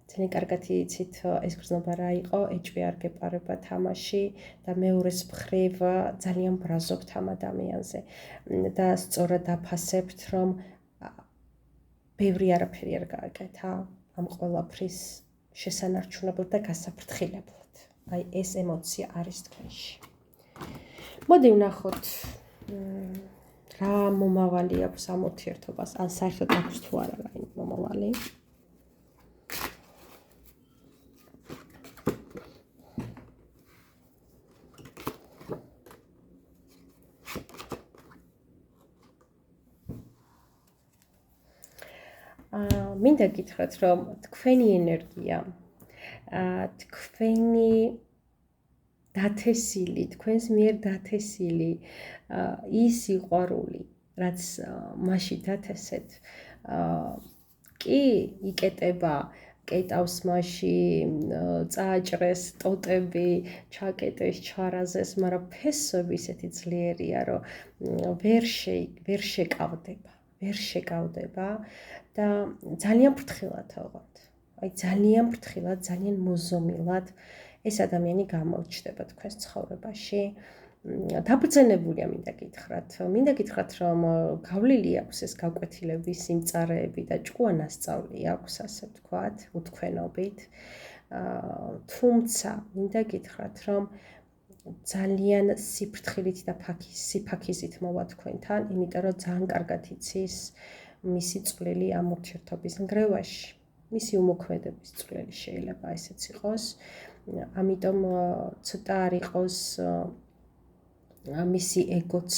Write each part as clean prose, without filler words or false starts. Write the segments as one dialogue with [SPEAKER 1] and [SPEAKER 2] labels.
[SPEAKER 1] ძალიან კარგად იცით ეს გრძნობა რა იყო, ეჭვი არ გეპარება თამაში და მეორეს მხრივ ძალიან ბრაზობთ ამ ადამიანზე და სწორად დაფასებთ, რომ ბევრი არაფერი არ გააკეთა ამ ყველაფრის შესანარჩუნებლად და გასაფრთხილებლად. აი ეს ემოცია არის თქვენში. მოდი ვნახოთ რა მომავალი აქვს ამ ურთიერთობას, ან საერთოდ აქვს თუ არა რაიმე მომავალი. მინდა გითხრათ, რომ თქვენი ენერგია, თქვენი დათესილი, თქვენს მიერ დათესილი ის სიყვარული, რაც მაშინ დათესეთ, კი იკეტება, კეტავს მასში, წააჭრეს ტოტები, ჩაკეტეს, ჩარაზეს, მაგრამ ფესვები ისეთი ძლიერია, რომ ვერ შეკავდება და ძალიან ფრთხილად ავღოთ. აი ძალიან ფრთხილად, ძალიან მოზომილად ეს ადამიანი გამოჩნდება თქვენს ცხოვრებაში. დაბრძენებულია მინდა გითხრათ, რომ გავლილი აქვს ეს გაკვეთილების სიმწარეები და ჭკუანასწავლი აქვს, ასე ვთქვათ, უთქვენობით. თუმცა მინდა გითხრათ, რომ ძალიან სიფრთხილით და სიფაქიზით მოვა თქვენთან, იმიტომ რომ ძალიან კარგად იცის მისი წვლილი ამ ურთიერთობის ნგრევაში. მისი უმოქმედების წვლილი შეიძლება ესეც იყოს. ამიტომ ცოტა არ იყოს მისი ეგოც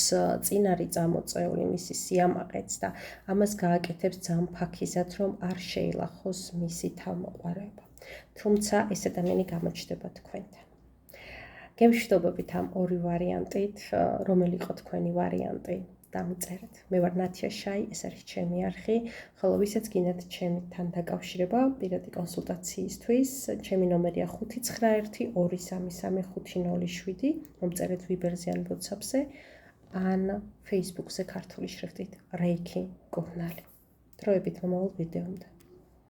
[SPEAKER 1] წინ არის წამოწეული, მისი სიამაყეც და ამას გააკეთებს ძალიან ფაქიზად, რომ არ შეილახოს მისი თავმოყარება. თუმცა ეს ადამიანი გამოჩნდება თქვენთან. გემშვიდობებით ამ ორი ვარიანტით, რომელი იყო თქვენი ვარიანტი? დამიწერეთ. მე ვარ ნათია შაი, ეს არის ჩემი არხი, ხოლო ვისაც გინდათ ჩემთან დაკავშირება პირადი კონსულტაციისთვის, ჩემი ნომერია 591233507, მომწერეთ ვიბერზე ან WhatsApp-ზე, ან Facebook-ზე ქართული შრიფტით რეიკი გურნალი. დროებით მომავალ ვიდეომდე.